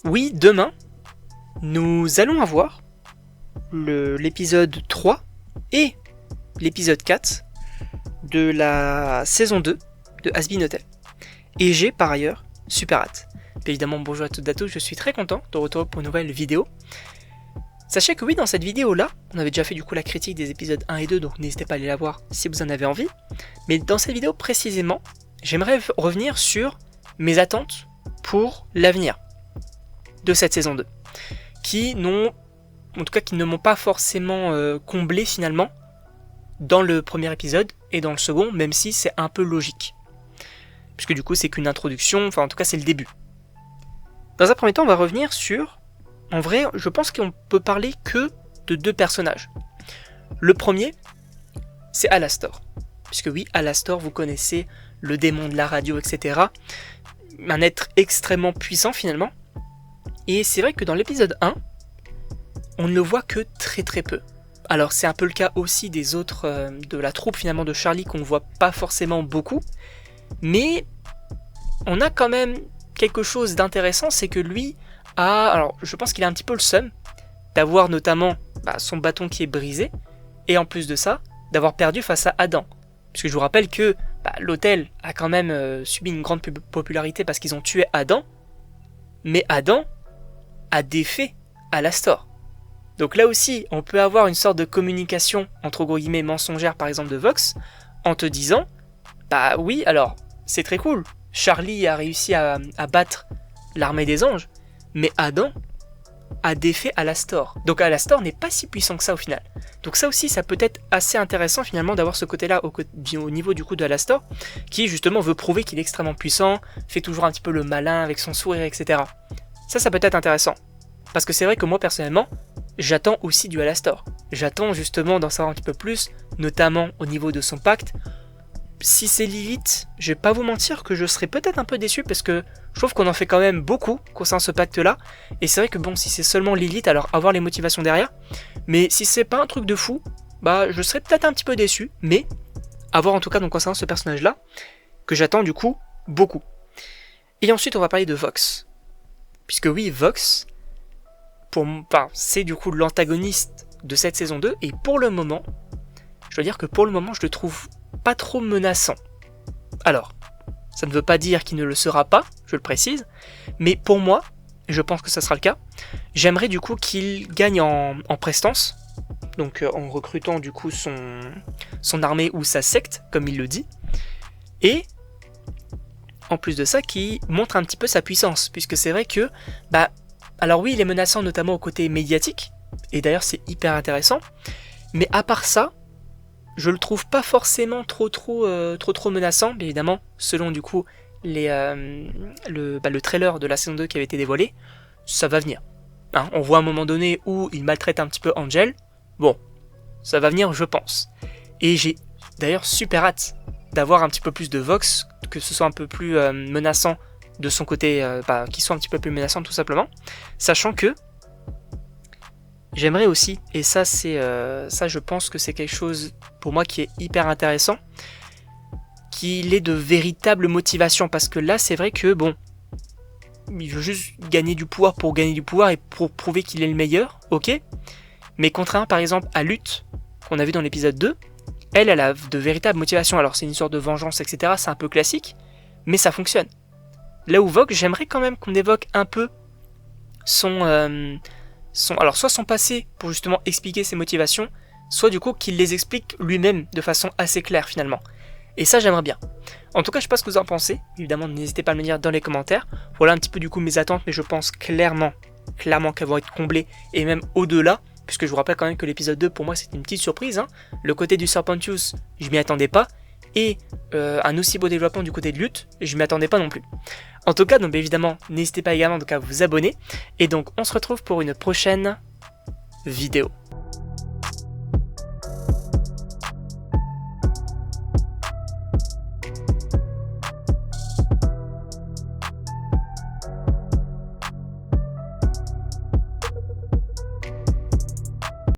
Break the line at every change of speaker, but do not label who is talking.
Oui, demain, nous allons avoir l'épisode 3 et l'épisode 4 de la saison 2 de Has Been Hotel. Et j'ai par ailleurs super hâte. Puis évidemment, bonjour à toutes et à tous, je suis très content de retrouver pour une nouvelle vidéo. Sachez que oui, dans cette vidéo-là, on avait déjà fait du coup la critique des épisodes 1 et 2, donc n'hésitez pas à aller la voir si vous en avez envie. Mais dans cette vidéo précisément, j'aimerais revenir sur mes attentes pour l'avenir de cette saison 2, qui ne m'ont pas forcément comblé finalement dans le premier épisode et dans le second, même si c'est un peu logique. Puisque du coup c'est qu'une introduction, enfin en tout cas c'est le début. Dans un premier temps, on va revenir sur... En vrai, je pense qu'on peut parler que de deux personnages. Le premier, c'est Alastor. Puisque oui, Alastor, vous connaissez le démon de la radio, etc. Un être extrêmement puissant finalement. Et c'est vrai que dans l'épisode 1, on ne le voit que très très peu. Alors c'est un peu le cas aussi des autres de la troupe finalement de Charlie qu'on ne voit pas forcément beaucoup. Mais on a quand même quelque chose d'intéressant, c'est que lui a... Alors je pense qu'il a un petit peu le seum d'avoir notamment son bâton qui est brisé. Et en plus de ça, d'avoir perdu face à Adam. Puisque je vous rappelle que l'hôtel a quand même subi une grande popularité parce qu'ils ont tué Adam. Mais Adam a défait Alastor. Donc là aussi, on peut avoir une sorte de communication entre gros guillemets mensongère par exemple de Vox en te disant oui, alors c'est très cool, Charlie a réussi à battre l'armée des anges, mais Adam a défait Alastor. Donc Alastor n'est pas si puissant que ça au final. Donc ça aussi, ça peut être assez intéressant finalement d'avoir ce côté-là au niveau du coup de Alastor, qui justement veut prouver qu'il est extrêmement puissant, fait toujours un petit peu le malin avec son sourire, etc. Ça peut être intéressant. Parce que c'est vrai que moi personnellement, j'attends aussi du Alastor. J'attends justement d'en savoir un petit peu plus, notamment au niveau de son pacte. Si c'est Lilith, je vais pas vous mentir que je serais peut-être un peu déçu parce que je trouve qu'on en fait quand même beaucoup concernant ce pacte-là. Et c'est vrai que bon, si c'est seulement Lilith, alors avoir les motivations derrière. Mais si c'est pas un truc de fou, je serais peut-être un petit peu déçu. Mais avoir en tout cas donc concernant ce personnage-là, que j'attends du coup beaucoup. Et ensuite on va parler de Vox. Puisque oui, Vox, c'est du coup l'antagoniste de cette saison 2, et pour le moment, je dois dire que pour le moment, je le trouve pas trop menaçant. Alors, ça ne veut pas dire qu'il ne le sera pas, je le précise, mais pour moi, et je pense que ça sera le cas, j'aimerais du coup qu'il gagne en prestance, donc en recrutant du coup son armée ou sa secte, comme il le dit, et en plus de ça, qui montre un petit peu sa puissance, puisque c'est vrai que, alors oui, il est menaçant notamment au côté médiatique, et d'ailleurs c'est hyper intéressant, mais à part ça, je le trouve pas forcément trop menaçant, bien évidemment, selon du coup le trailer de la saison 2 qui avait été dévoilé, ça va venir. On voit à un moment donné où il maltraite un petit peu Angel, bon, ça va venir je pense. Et j'ai d'ailleurs super hâte d'avoir un petit peu plus de Vox, que ce soit un peu plus menaçant de son côté, qu'il soit un petit peu plus menaçant tout simplement, sachant que j'aimerais aussi, et ça je pense que c'est quelque chose pour moi qui est hyper intéressant, qu'il ait de véritables motivations, parce que là c'est vrai que il veut juste gagner du pouvoir pour gagner du pouvoir et pour prouver qu'il est le meilleur, ok, mais contrairement par exemple à Lutte, qu'on a vu dans l'épisode 2, elle a de véritables motivations. Alors c'est une sorte de vengeance, etc. C'est un peu classique, mais ça fonctionne. Là où Vox, j'aimerais quand même qu'on évoque un peu alors soit son passé pour justement expliquer ses motivations, soit du coup qu'il les explique lui-même de façon assez claire finalement. Et ça j'aimerais bien. En tout cas je sais pas ce que vous en pensez, évidemment n'hésitez pas à me le dire dans les commentaires. Voilà un petit peu du coup mes attentes, mais je pense clairement qu'elles vont être comblées et même au-delà. Puisque je vous rappelle quand même que l'épisode 2 pour moi c'était une petite surprise, Le côté du Serpentius, je m'y attendais pas, et un aussi beau développement du côté de Lutte, je m'y attendais pas non plus. En tout cas, donc évidemment, n'hésitez pas également donc à vous abonner, et donc on se retrouve pour une prochaine vidéo.